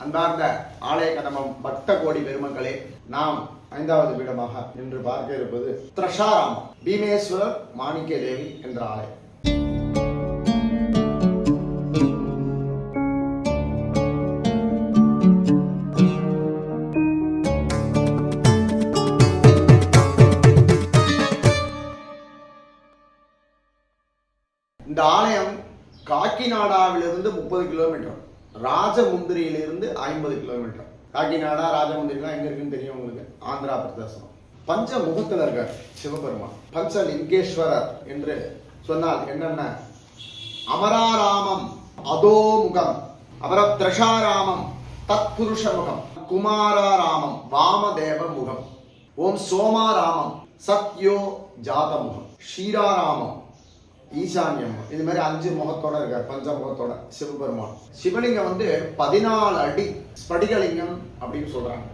அன்பார்ந்த ஆலய கதமம் பக்த கோடி பெருமக்களே, நாம் 5வது பீடமாக இன்று பார்க்க இருப்பது திரஷாராமம் பீமேஸ்வரர் மாணிக்க தேவி என்ற ஆலயம். இந்த ஆலயம் காக்கிநாடாவிலிருந்து 30 கிலோமீட்டர், ராஜமுந்திரியிலிருந்து 50 கிலோமீட்டர். காக்கிநாடா ராஜமுந்திரிலாம் எங்க இருக்குன்னு தெரியும் உங்களுக்கு, ஆந்திரா பிரதேசம். பஞ்ச முகத்தில் இருக்கார் சிவபெருமான். பஞ்சலிங்கேஸ்வரர் என்று சொன்னால் என்னென்ன? அமராராமம் அதோமுகம், அப்புறம் திரஷாராமம் தத்புருஷ முகம், குமாராராமம் வாமதேவ முகம், ஓம் சோமாராமம் சத்யோ ஜாத முகம், ஷீராராமம் ஈசான்யம். இது மாதிரி 5 முகத்தோட இருக்கார், பஞ்ச முகத்தோட சிவபெருமான். சிவலிங்கம் 14 அடி ஸ்படிகலிங்கம் அப்படின்னு சொல்றாங்க.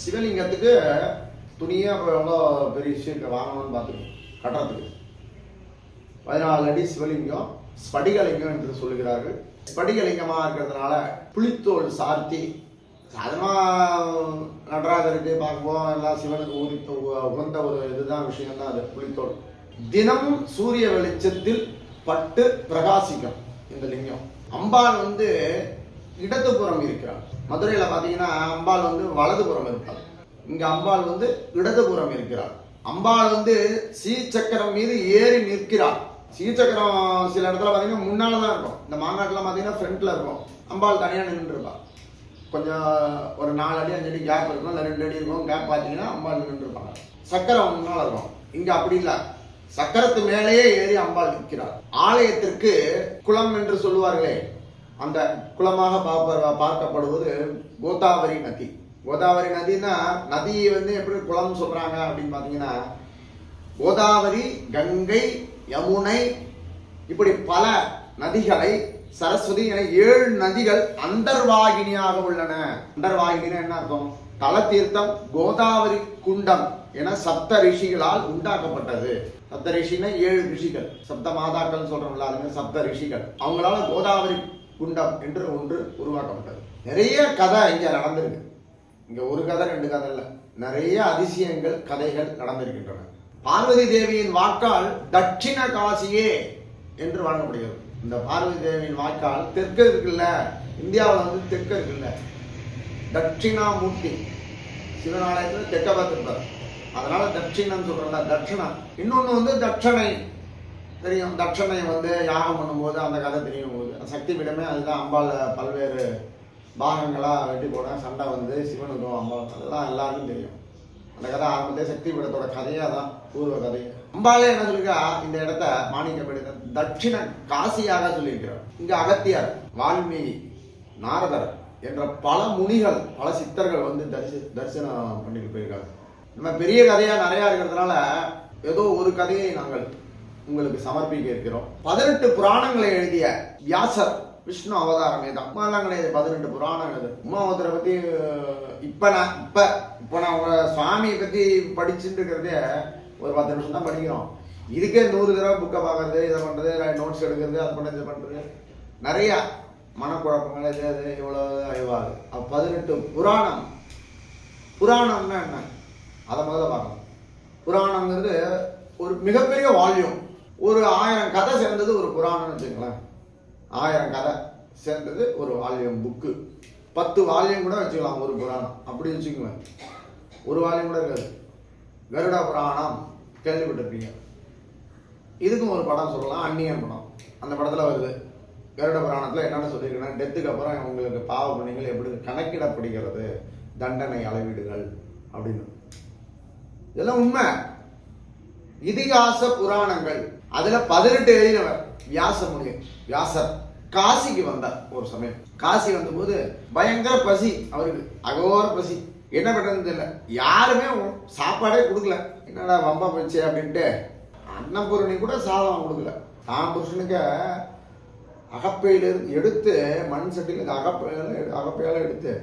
சிவலிங்கத்துக்கு துணியா எவ்வளோ பெரிய விஷயம் வாங்கணும்னு பார்த்துக்கணும். கட்டுறதுக்கு 14 அடி சிவலிங்கம் ஸ்படிகலிங்கம் என்று சொல்லுகிறார்கள். ஸ்படிகலிங்கமா இருக்கிறதுனால புளித்தோல் சார்த்தி சாதாரணமாக நடராஜருக்கு பார்க்கும்போது எல்லாம் சிவனுக்கு உகந்த ஒரு இதுதான் விஷயம் தான் அது புளித்தோல். தினமும் சூரிய வெளிச்சத்தில் பட்டு பிரகாசிக்கும் இந்த லிங்கம். அம்பாள் இடதுபுறம் இருக்கிறார். மதுரையில பாத்தீங்கன்னா அம்பாள் வலதுபுறம் இருப்பாள். இங்க அம்பாள் இடதுபுறம் இருக்கிறார். அம்பாள் சீச்சக்கரம் மீது ஏறி நிற்கிறார். சீச்சக்கரம் சில இடத்துல பாத்தீங்கன்னா முன்னாலதான் இருக்கும், இந்த மாங்காட்டுல பாத்தீங்கன்னா ஃப்ரண்ட்ல இருக்கும். அம்பாள் தனியா நின்று இருப்பா. கொஞ்சம் ஒரு 4 அடி 5 அடி கேப் இருக்கும், இல்லை 2 அடி இருக்கும் கேப் பார்த்தீங்கன்னா அம்பாள் நின்று இருப்பாங்க. சக்கரம் முன்னால இருக்கும். இங்க அப்படி இல்லை, சக்கரத்து மேலேயே ஏறி அம்பாள் நிற்கிறார். ஆலயத்திற்கு குளம் என்று சொல்லுவார்களே, அந்த குளமாக பார்க்கப்படுவது கோதாவரி நதி. கோதாவரி நதினா நதியை எப்படி குளம் சொல்றாங்க அப்படின்னு பாத்தீங்கன்னா, கோதாவரி, கங்கை, யமுனை இப்படி பல நதிகளை, சரஸ்வதி என 7 நதிகள் அந்தர்வாகினியாக உள்ளன. அந்தர்வாகினினா என்ன அர்த்தம்? தல தீர்த்தம் கோதாவரி குண்டம் என சப்த ரிஷிகளால் உண்டாக்கப்பட்டது. சப்த ரிஷினா 7 ரிஷிகள், சப்த மாதாக்கள் சொல்றோம்ல, அதுங்க சப்த ரிஷிகள். அவங்களால கோதாவரி குண்டம் என்று ஒன்று உருவாக்கப்பட்டது. நிறைய கதை இங்க நடந்திருக்கு. இங்க ஒரு கதை 2 கதை இல்ல, நிறைய அதிசயங்கள் கதைகள் நடந்திருக்கின்றன. பார்வதி தேவியின் வாக்கால் தட்சிண காசியே என்று வழங்கப்படுகிறது. இந்த பார்வதி தேவியின் வாக்கால் தெற்கு இருக்குல்ல, இந்தியாவில் தெற்கு இருக்குல்ல, தட்சிணாமூர்த்தி சிவனாலயத்தில் தெற்க பார்த்திருப்பார். அதனால தட்சிணம் சொல்றோம்ல, தட்சிணம். இன்னொன்னு தட்சணை தெரியும். தட்சணை யாகம் பண்ணும்போது அந்த கதை தெரியும் போது, சக்தி பீடமே அதுதான். அம்பாள் பல்வேறு பாகங்களா வெட்டி போட சண்டை சிவனுக்கும் அம்பாள், அதெல்லாம் எல்லாருக்கும் தெரியும். அந்த கதை ஆரம்பத்தே சக்தி பீடத்தோட கதையா தான், பூர்வ கதை. அம்பாளே என்ன சொல்லிருக்கா, இந்த இடத்த மாணிக்க பீடத்தை தட்சிண காசியாக சொல்லியிருக்கிறார். இங்க அகத்தியர், வால்மீகி, நாரதர் என்ற பல முனிகள், பல சித்தர்கள் தரிசனம் பண்ணிட்டு போயிருக்காங்க. நம்ம பெரிய கதையா நிறைய இருக்கிறதுனால ஏதோ ஒரு கதையை நாங்கள் உங்களுக்கு சமர்ப்பிக்க இருக்கிறோம். 18 புராணங்களை எழுதிய வியாசர் விஷ்ணு அவதாரம் அம்மாலாம் கிடையாது, 18 புராணங்கள். உமாவதரை பத்தி இப்ப நான் உங்க சுவாமியை பத்தி படிச்சுட்டு இருக்கிறதே ஒரு 10 நிமிஷம் தான் படிக்கிறோம். இதுக்கே 100 தடவை புக்கை பார்க்கறது, இதை பண்றது, நோட்ஸ் எடுக்கிறது, அது பண்றது, இது பண்றது, நிறைய மனக்குழப்பங்கள், இது இவ்வளவு ஆய்வாது. 18 புராணம்னா என்ன அதை முதல்ல பார்க்கணும். புராணங்கிறது ஒரு மிகப்பெரிய வால்யூம். ஒரு 1000 கதை சேர்ந்தது ஒரு புராணம்னு வச்சுக்கலாம். 1000 கதை சேர்ந்தது ஒரு வால்யூம் புக்கு. 10 வால்யூம் கூட வச்சுக்கலாம் ஒரு புராணம், அப்படி வச்சுக்குவேன். ஒரு வால்யூம் கூட இருக்காது. கருட புராணம் கேள்விப்பட்டிருப்பீங்க. இதுக்கும் ஒரு படம் சொல்லலாம், அந்நியன் படம். அந்த படத்துல வருது, கருட புராணத்துல என்னென்ன சொல்லியிருக்கேன்னா, டெத்துக்கு அப்புறம் உங்களுக்கு பாவ புண்ணியங்கள் எப்படி கணக்கிடப்படுகிறது, தண்டனை அளவீடுகள் அப்படின்னு. இதெல்லாம் உண்மை. இதிகாச புராணங்கள். அதுல 18 எழுதினவர் வியாச முனிவர். வியாசர் காசிக்கு வந்தார் ஒரு சமயம். காசி வந்தபோது பயங்கர பசி, அவருக்கு அகோர பசி. என்ன பண்றதுன்னு தெரியல, யாருமே சாப்பாடே கொடுக்கல. என்னடா வம்பா போச்சு அப்படின்ட்டு அன்னபூரணி கூட சாதம் கொடுக்கல. தான் புருஷனுக்கு அகப்பையிலிருந்து எடுத்து மண் சட்டியில் அகப்பையால எடுத்து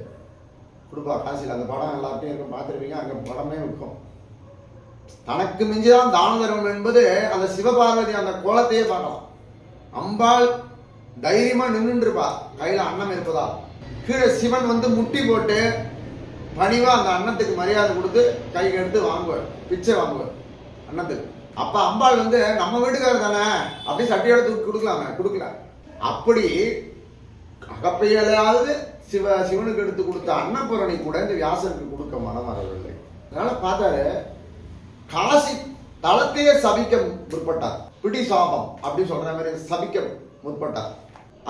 கொடுப்பா காசியில். அந்த படம் எல்லாத்தையும் இருக்கும், பார்த்துருப்பீங்க. அங்கே படமே இருக்கும். தனக்கு மிஞ்சிதான் தான தர்மம் என்பது அந்த சிவபார்வதி அந்த கோலத்தையே பார்க்கலாம். அம்பாள் தைரியமா நின்று இருப்பா, கையில அன்னம் இருப்பதா. கீழே சிவன் வந்து முட்டி போட்டு பணிவா அந்த அன்னத்துக்கு மரியாதை கொடுத்து கை எடுத்து வாங்குவார், பிச்சை வாங்குவார் அன்னத்துக்கு. அப்ப அம்பாள் வந்து நம்ம வீட்டுக்காரர் தானே அப்படி சட்டையோட தூக்கி கொடுக்கலாமே, கொடுக்கல. அப்படி அகப்பையிலாவது சிவனுக்கு எடுத்து கொடுத்த அன்னபூரணி கூட இந்த வியாசருக்கு கொடுக்க மனம் வரவில்லை. அதனால பார்த்தாரு, காசி தளத்தையே சபிக்க முற்பட்டார். பிடி சாபம் அப்படி சொல்ற மாதிரி சபிக்க முற்பட்டார்.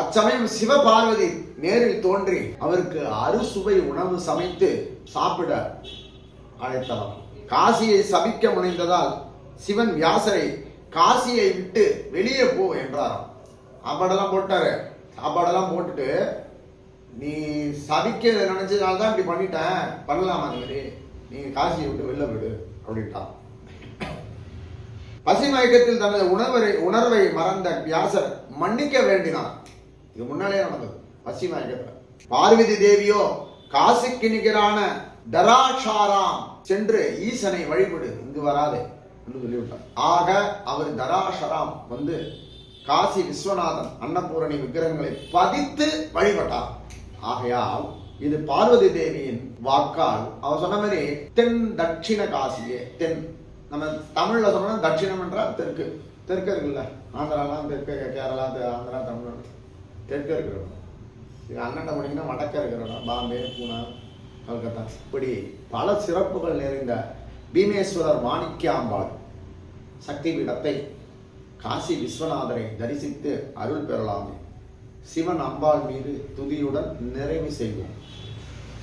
அச்சமயம் சிவபார்வதி நேரில் தோன்றி அவருக்கு அறுசுவை உணவு சமைத்து சாப்பிட அழைத்தவர். காசியை சபிக்க முனைந்ததால் சிவன் வியாசரை காசியை விட்டு வெளியே போ என்றாராம். சாப்பாடெல்லாம் போட்டாரு. சாப்பாடெல்லாம் போட்டுட்டு, நீ சபிக்க நினைச்சதால்தான் இப்படி பண்ணிட்டேன், பண்ணலாமா அந்த மாதிரி, நீ காசியை விட்டு வெளில விடு அப்படின்ட்டான். பசி மயக்கத்தில் தனது உணர்வை மறந்த வியாசர் மன்னிக்க வேண்டினார். இது முன்னாலே நடந்தது பசி மயக்கத்தில். பார்வதி தேவியோ காசிக்கு நிகரான தராஷாராம் சென்று ஈசனை வழிபடு, இங்கு வராதே என்று சொல்லிவிட்டார். ஆக அவர் தராஷராம் வந்து காசி விஸ்வநாதன் அன்னபூரணி விக்கிரகங்களை பதித்து வழிபட்டார். ஆகையால் இது பார்வதி தேவியின் வாக்கால் அவர் சொன்ன மாதிரி தென் தட்சிண காசியே. தென் நம்ம தமிழ்ல சொன்னா தட்சிணம் என்றால் தெற்கு. தெற்கு இருக்குல்ல, ஆந்திராலாம் தெற்கு, கேரளா, ஆந்திரா, தமிழ்நாடு தெற்கு இருக்கிறோம். அண்ணன் முடிங்கன்னா வடக்க இருக்கிறோம், பாம்பே, பூனா, கல்கத்தா. இப்படி பல சிறப்புகள் நிறைந்த பீமேஸ்வரர் மாணிக்கியாம்பாள் சக்தி பீடத்தை காசி விஸ்வநாதரை தரிசித்து அருள் பெறலாமே. சிவன் அம்பாள் மீது துதியுடன் நிறைவு செய்வோம்.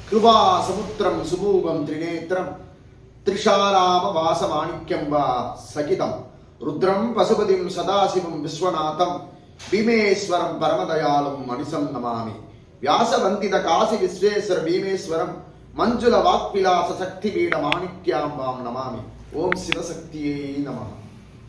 கிருபா சமுத்திரம் சுபூபம் திரிநேத்திரம் திரிஷாராம வாச மாணிக்கம்பா சகிதம் ருத்ரம் பசுபதிம் சதாசிவம் விஸ்வநாதம் பீமேஸ்வரம் பரமதயாலும் மணிசம் நமாமி. வியாசவந்தித காசி விஸ்வேஸ்வர பீமேஸ்வரம் மஞ்சுள வாக்விலாச சக்தி பீட மாணிக்யாம்பாம் நமாமி. ஓம் சிவசக்தியே நமः.